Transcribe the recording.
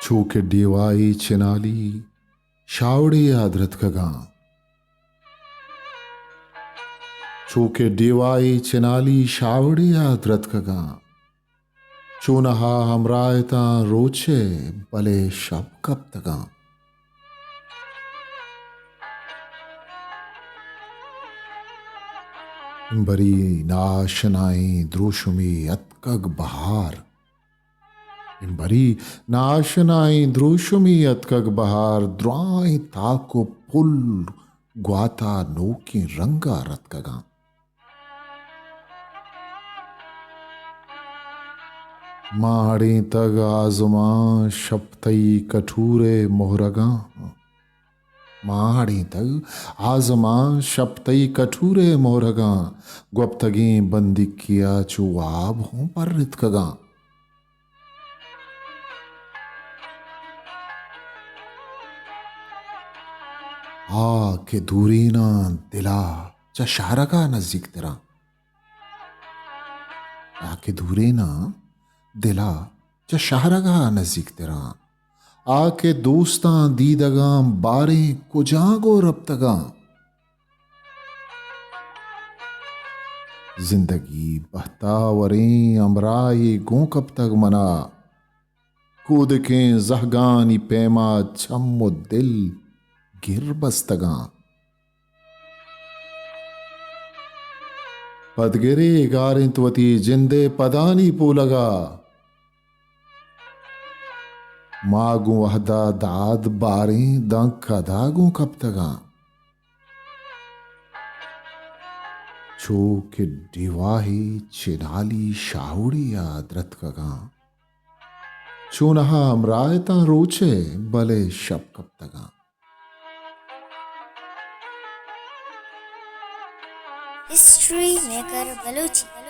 छूके डिवाई चिनाली शावड़ी आदरत कगा छूके डिवाई चिनाली शावड़ी आदरत कगा चूनहा हमरायता रोचे भले शब कब तगा बरी नाशनाई द्रुशुमी अतकग बहार बरी नाशनाई द्रुशुमी अतकग बहार द्राई ताको पुल ग्वाता नोकी रंगा रतकगा माड़ी तग आजमा शपतई कठूरे मोहरगा माड़ी तग आजमा शपतई कठूरे मोहरगा गुप्तगी बंदी किया चुआब हूं पर रितकगा के दूरी ना दिला चा शारगा नजदीक तेरा आके दूरी ना दिला चा शारगा नजदीक तेरा आके दोस्तां दीदगा बारे कुजागो रब्तगा जिंदगी बहतावरें अमराई गो कब तक मना कूद के जहगानी पैमा छम्मो दिल गिर बस्तगा पदगिरे गारिंतवती जिंदे पदानी पोलगा मागू वहदा दाद बारे दंक दागू कब तगा छो के डिवाही चिनाली शाहुड़ी आदरत कगा चूनहा अमरायता रोचे भले शब कब तगा हिस्ट्री मेकर बलूची।